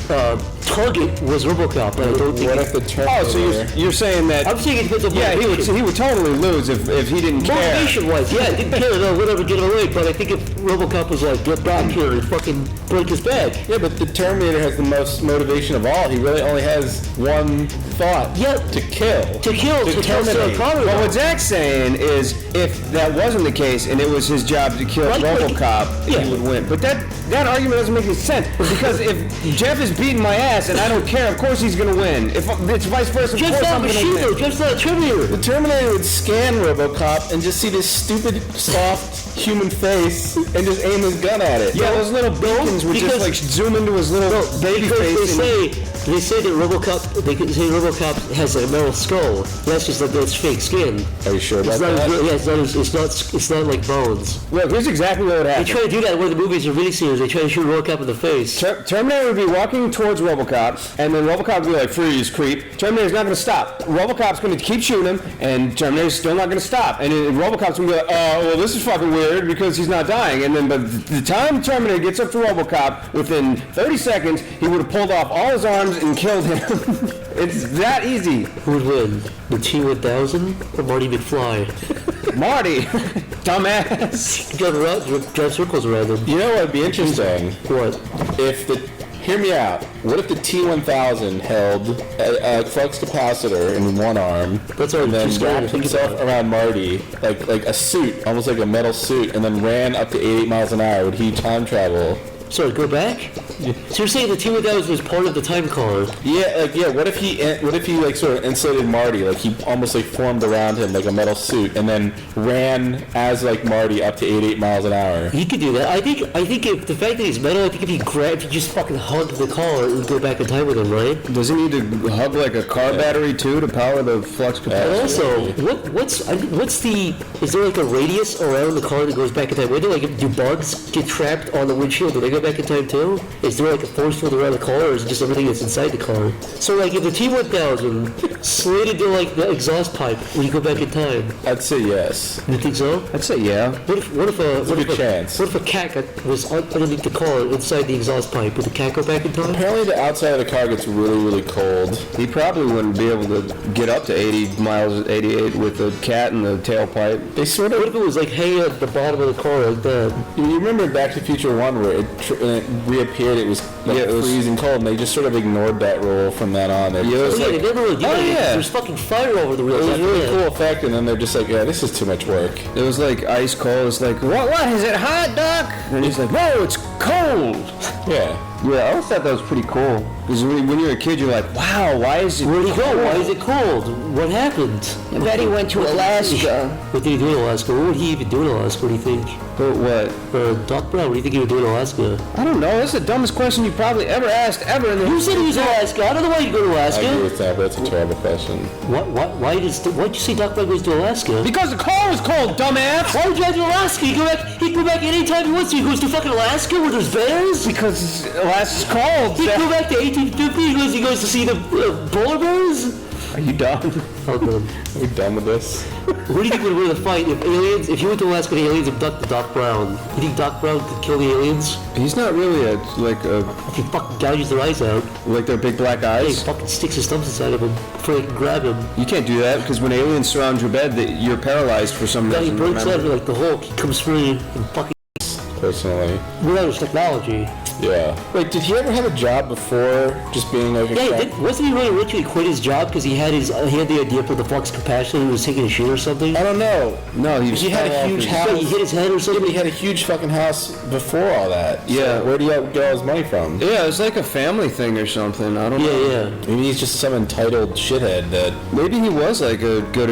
target was RoboCop, but I don't think. What if the Terminator? Oh, so you're saying that? I'm saying it depends on Yeah, motivation. he would totally lose if he didn't care. Motivation-wise, yeah, I didn't care, no, whatever, get away, but I think if RoboCop was like, get back here and fucking break his back. Yeah, but the Terminator has the most motivation of all. He really only has one thought. Yeah. To kill. To kill Sarah terminate. Connor. But what Zach's saying is, if that wasn't the case and it was his job to kill RoboCop, he would win. But that argument doesn't make any sense, because if Jeff is beating my ass and I don't care, of course he's gonna win. If it's vice versa, of Jeff's course not a I'm gonna machine, win. though. Jeff's not a Terminator. The Terminator would scan RoboCop and just see this stupid, soft human face and just aim his gun at it. Yeah, those little beacons would just like zoom into his little baby face. They say that RoboCop, they say RoboCop has a metal skull. That's just like that's fake skin. Are you sure about It's not, that? it's not like bones. Look, here's exactly what would They happen. try to do that in one of the movies or miniseries. They try to shoot RoboCop in the face. Terminator would be walking towards RoboCop, and then RoboCop would be like, freeze, creep. Terminator's not going to stop. RoboCop's going to keep shooting him, and Terminator's still not going to stop. And then RoboCop's going to be like, oh, well, this is fucking weird because he's not dying. And then by the time Terminator gets up to RoboCop, within 30 seconds, he would have pulled off all his arms and killed him. It's that easy. Who would win? The T-1000 or Marty McFly? Marty, dumbass. Drive circles around him. You know what would be interesting? What? If the... Hear me out. What if the T-1000 held a flux capacitor in one arm, That's already and then too scary to wrapped think himself about. around Marty, like a suit, almost like a metal suit, and then ran up to 88 miles an hour? Would he time travel? Sorry, go back? So you're saying the T-1000 was part of the time car? Yeah, what if he like sort of insulated Marty, like he almost like formed around him like a metal suit, and then ran as like Marty up to 88 miles an hour? He could do that. I think if the fact that he's metal, I think if he just fucking hugged the car and go back in time with him, right? Does he need to hug like a car battery too to power the flux And capacitor? also, is there like a radius around the car that goes back in time? Whether like do bugs get trapped on the windshield? Do they go back in time too? Is there like a force field around the car, or is it just everything that's inside the car? So like if the T-1000 slid into like the exhaust pipe when you go back in time, I'd say yes. you think so? I'd say yeah. What if a chance. What if a cat was underneath the car inside the exhaust pipe? Would the cat go back in time? Apparently the outside of the car gets really, really cold. He probably wouldn't be able to get up to 80 miles, 88 with the cat and the tailpipe. They sort What of... if it was like hanging at the bottom of the car like that? You remember Back to the Future 1 where it reappeared, it was like Yeah, it was- freezing cold, and they just sort of ignored that rule from that on. It Yeah, it Oh was yeah, like, they never really did anything. yeah. There's fucking fire over the wheels. was a after really that. cool effect, and then they're just like, yeah, this is too much work. it was like ice cold. It's like, what is it hot, Doc? And he's like, whoa, it's cold. Yeah. Yeah, I always thought that was pretty cool. Because when you're a kid, you're like, wow, why is it Where'd he go? cold? Why is it cold? What happened? I bet he went to Alaska. What did he do in Alaska? What would he even do in Alaska? What do you think? But what? Doc Brown, what do you think he would do in Alaska? I don't know. That's the dumbest question you probably ever asked ever in the Who said he was in Alaska? I don't know why you go to I agree Alaska. with that, but that's a terrible question. Why'd you say Doc Brown goes to Alaska? Because the car was cold, dumbass! Why would you go to Alaska? He can go back anytime he wants to. He goes to fucking Alaska where there's bears? Because Alaska's cold. He can go back to 1850. He goes to see the polar bears? Are you dumb? Oh, good. Are we done with this? Who do you think would win the fight if you went to Alaska and the aliens abducted Doc Brown? You think Doc Brown could kill the aliens? He's not really If he fucking gouges their eyes out, like their big black he eyes. fucking sticks his thumbs inside of him before they can grab him. You can't do that because when aliens surround your bed, you're paralyzed for some Then he reason. breaks out remember? like the Hulk. He comes free and fucking Personally. without his technology. Yeah. Wait, did he ever have a job before just being like a Yeah, crack- wasn't he really rich when he quit his job because he had the idea for the flux capacitor and he was taking a shit or something? I don't know. No, he He had a huge house. Yeah, he hit his head or Yeah, something. but he had a huge fucking house before all that. Yeah. So where do you get all his money from? Yeah, it's like a family thing or something. I don't know. Yeah. Maybe he's just some entitled shithead that... Maybe he was like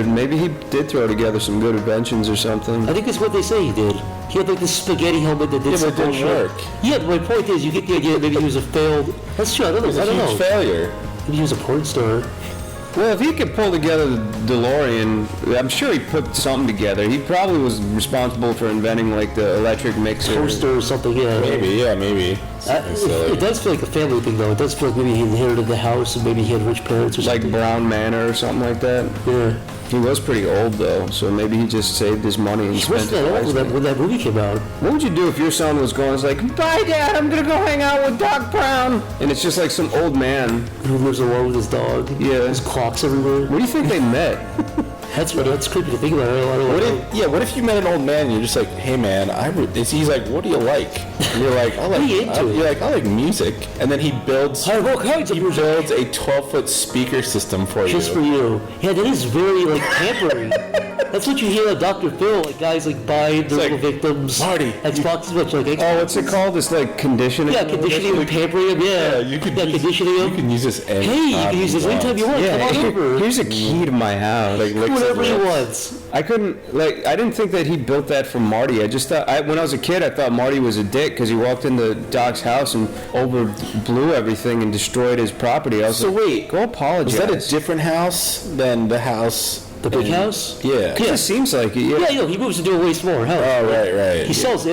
maybe he did throw together some good inventions or something. I think that's what they say he did. He had like this spaghetti helmet that did some but it didn't bullshit. work. Yeah, but my point is, you get the idea that maybe he was a failed. That's true. I don't know. It was a huge failure. Maybe he was a porn star. Well, if he could pull together the DeLorean, I'm sure he put something together. He probably was responsible for inventing like the electric mixer. Toaster or something, yeah. Maybe. It does feel like a family thing, though. It does feel like maybe he inherited the house and maybe he had rich parents or something. Like Brown Manor or something like that. Yeah. He was pretty old though, so maybe he just saved his money and He spent wasn't it that old wisely. when that movie came out. What would you do if your son was going, it's like, bye Dad, I'm gonna go hang out with Doc Brown. And it's just like some old man. Who lives alone with his dog. Yeah. There's clocks everywhere. Where do you think they met? That's creepy to think about. I don't know. What if you met an old man and you're just like, hey man, he's like, what do you like? And you're like, are you into? You're like, I like music. And then he builds I have all kinds of a 12-foot speaker system for you. just for you. Yeah, that is very like pampering. That's what you hear on Dr. Phil, like guys like buying their little victims. Marty, Xboxes, which like Oh, what's it called? It's like conditioning? yeah, conditioning and pampering them. Yeah, conditioning You them. can use this anytime. Hey, you can use this anytime you want. Come on over. Here's a key to my house. Like licks Whatever his he lips. wants. I didn't think that he built that for Marty. I just thought, when I was a kid, I thought Marty was a dick because he walked into Doc's house and blew everything and destroyed his property. I was So like, wait, go apologize. is that a different house than the house? The big house? Yeah. It just seems like it. Yeah. Yeah, he moves into a way smaller house. Oh, right. He sells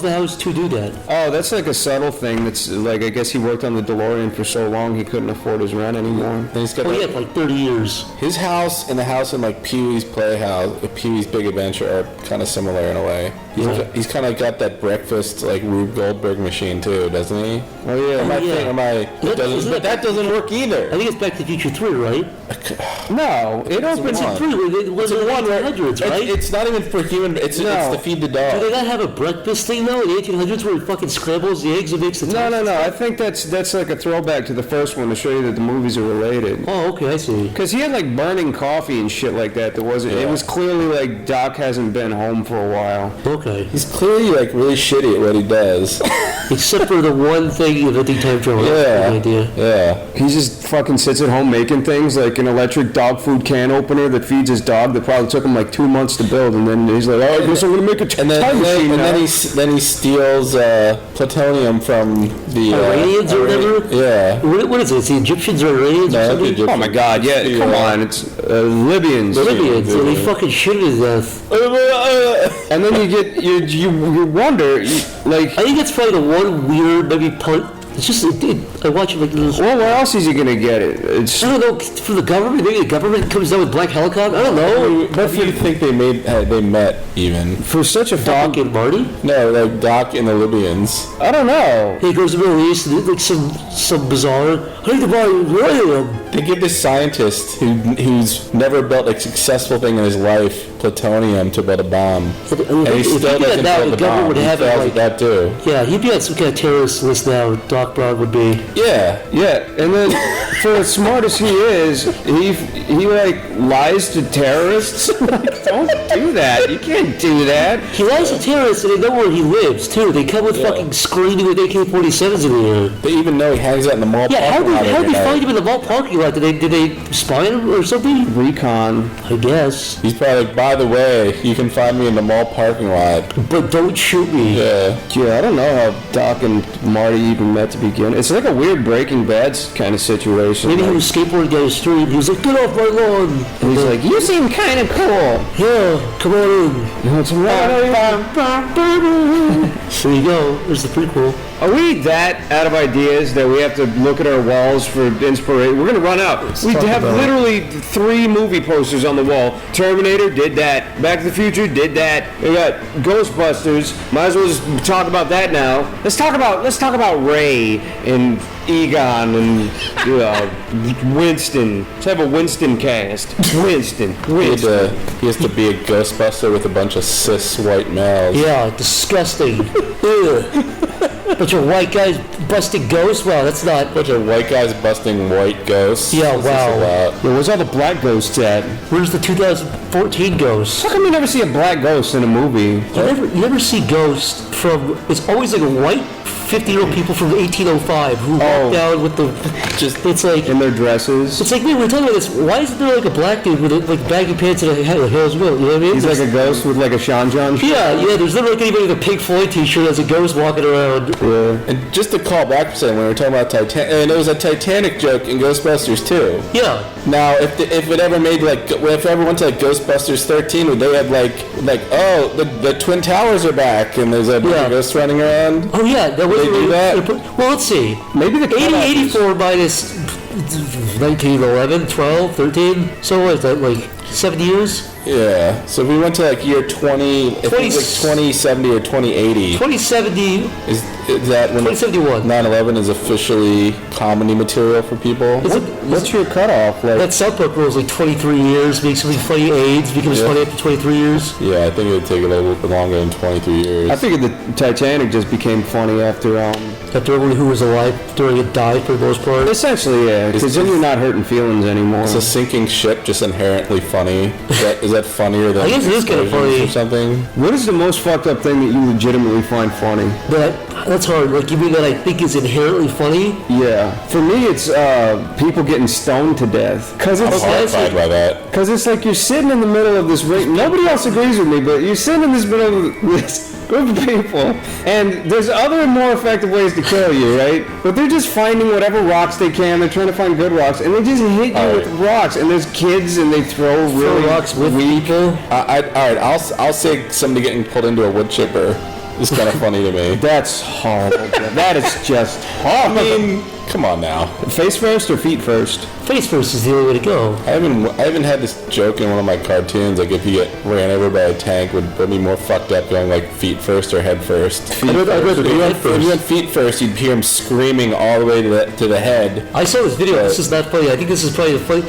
the house to do that. Oh, that's like a subtle thing. That's like, I guess he worked on the DeLorean for so long he couldn't afford his rent anymore. Then he's got Oh, he like, had like 30 years. his house and the house in like Pee-wee's Playhouse, Pee-wee's Big Adventure are kind of similar in a way. He's kind of got that breakfast like Rube Goldberg machine too, doesn't he? Oh yeah. But that doesn't work either. I think it's Back to the Future 3, right? No, it opens. one. 3, it was in the 1800s, right? It's not even for human. It's to feed the dog. Do they not have a breakfast thing though in the 1800s where he fucking scrambles the eggs and makes the toast? No. I think that's like a throwback to the first one to show you that the movies are related. Oh, okay, I see. Because he had like burning coffee and shit like that. It was clearly like Doc hasn't been home for a while. Okay. He's clearly like really shitty at what he does. Except for the one thing inventing time travel. That's a good idea. Yeah. He just fucking sits at home making things like an electric dog food can opener that feeds his dog that probably took him like 2 months to build, and then he's like, oh, I guess I'm gonna make a time machine now. Then he steals plutonium from the Iranians or whatever? Yeah. What is it? It's the Egyptians or Iranians or something? Egyptians. Oh my god, yeah, come on, it's Libyans. The Libyans, and they fucking shoot it to death. And then you wonder, like, I think it's probably the one weird, maybe part. It's just, I watch it like this. well, where else is he gonna get it? It's I don't know, from the government? Maybe the government comes down with black helicopter? I don't know. What do you think they met even? for such a Doc fucking. and Marty? No, like Doc and the Libyans. I don't know. He goes to the Middle East and like some bizarre, I think the body, They give this scientist who's never built a successful thing in his life plutonium to build a bomb, and he still doesn't build the bomb. He fails at that too. Yeah, he'd be on some kind of terrorist list now, Doc Brown would be. Yeah. And then for as smart as he is, he like lies to terrorists. Like, don't do that. You can't do that. He lies to terrorists and they know where he lives too. They come with fucking screaming with AK-47s in the air. They even know he hangs out in the mall Yeah, parking lot how every did they night. find him in the mall parking lot? Did they spy on him or something? Recon. I guess. He's probably like, by the way, you can find me in the mall parking lot. But don't shoot me. Yeah. Yeah, I don't know how Doc and Marty even met to begin. It's like a weird Breaking Bad kind of situation. Maybe he Like, was skateboarding down the street. He was like, "Get off my lawn!" and he's like, you seem kind of cool. "Yeah, come on in." You want some water? There you go. There's the prequel. Are we that out of ideas that we have to look at our walls for inspiration? We're gonna run out. We talk have about it. literally 3 movie posters on the wall. Terminator did that. Back to the Future did that. We got Ghostbusters. Might as well just talk about that now. Let's talk about Ray and Egon and Winston. Let's have a Winston cast. Winston. He has to be a Ghostbuster with a bunch of cis white males. Yeah, disgusting. Ugh. Bunch of white guys busting ghosts. Wow, that's not. Bunch of white guys busting white ghosts. Yeah, This is a wow. lot. Yeah, where's all the black ghosts at? Where's the 2014 ghosts? How come you never see a black ghost in a movie? You never see ghosts from. It's always like a white 50-year-old people from 1805 who walk down with the it's like in their dresses. it's like we were talking about this. Why isn't there like a black dude with like baggy pants and a hat with hair as well? You know what I mean? He's like a ghost with like a Sean John shirt. Yeah. There's never like anybody with a Pink Floyd T-shirt as a ghost walking around. Yeah. And just to call back for a second, when we were talking about Titanic, and there was a Titanic joke in Ghostbusters too. Yeah. Now, if it ever made if it ever went to like Ghostbusters 13, would they have like oh the Twin Towers are back and there's a ghost running around? Oh yeah, that was they do that. Well, let's see. Maybe the 84 minus 1911, 12, 13. So what is that, like 7 years? Yeah. So if we went to like year 20, if it was like 2070 or 2080. 2070. Is that when 2071. 9/11 is officially comedy material for people? What's your cutoff? Like that South Park rule is like 23 years. Makes something funny. AIDS becomes funny after 23 years. Yeah, I think it would take a little bit longer than 23 years. I figured the Titanic just became funny after everyone who was alive during it died for the most part. Essentially, yeah. Because then you're not hurting feelings anymore. Is a sinking ship just inherently funny? Is that funnier than I guess it is kind of funny or something? What is the most fucked up thing that you legitimately find funny? That's hard. Like, you mean that I think is inherently funny? Yeah. For me, it's people getting stoned to death. Cause it's I'm horrified by that. Because it's like you're sitting in the middle of this race. Nobody else agrees with me, but you're sitting in this middle of this group of people, and there's other and more effective ways to kill you, right? But they're just finding whatever rocks they can. They're trying to find good rocks, and they just hit you with rocks. And there's kids, and they throw really rocks with people. All right, I'll say somebody getting pulled into a wood chipper is kind of funny to me. That's horrible. That is just horrible. I mean, come on now. Face first or feet first? Face first is the only way to go. I even had this joke in one of my cartoons, like if you get ran over by a tank, would be more fucked up going like feet first or head first. I'd rather If go head you first. went feet first, you'd hear him screaming all the way to the head. I saw this video. This is not funny. I think this is probably the funny.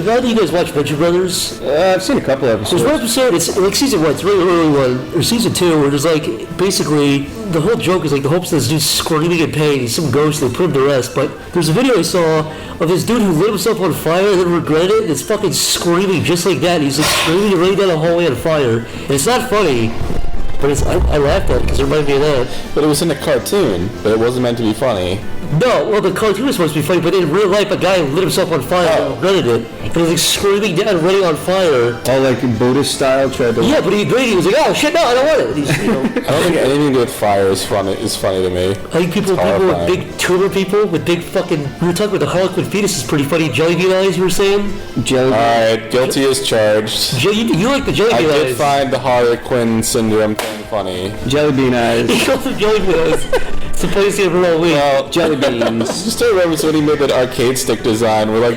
How do you guys watch Venture Brothers? I've seen a couple episodes. There's one episode, it's like season 1, it's really early one, or season 2, where there's like, basically, the whole joke is like the hopes that this dude's screaming in pain, he's some ghost, they put him to rest, but there's a video I saw of this dude who lit himself on fire and then regretted it, and it's fucking screaming just like that, and he's like screaming and running down the hallway on fire, and it's not funny, but I laughed at it because it reminded me of that. But it was in a cartoon, but it wasn't meant to be funny. No, well, the cartoon was supposed to be funny, but in real life, a guy lit himself on fire and regretted it. And he was like screaming down, running on fire. Oh, like Buddhist style, tried to... Yeah, but he agreed. He was like, "Oh shit, no, I don't want it." And he's, I don't think anything to do with fire is funny to me. I think people with big tumor people with big fucking. We were talking about the Harlequin fetus is pretty funny. Jelly bean eyes, you were saying? Jelly bean. Alright, guilty as charged. You like the jelly I bean eyes? did find the Harlequin syndrome thing funny. Jelly bean eyes. He calls them jelly bean eyes. It's the funniest thing I've ever all week. Well, Jelly beans. just remember when he made that arcade stick design where like the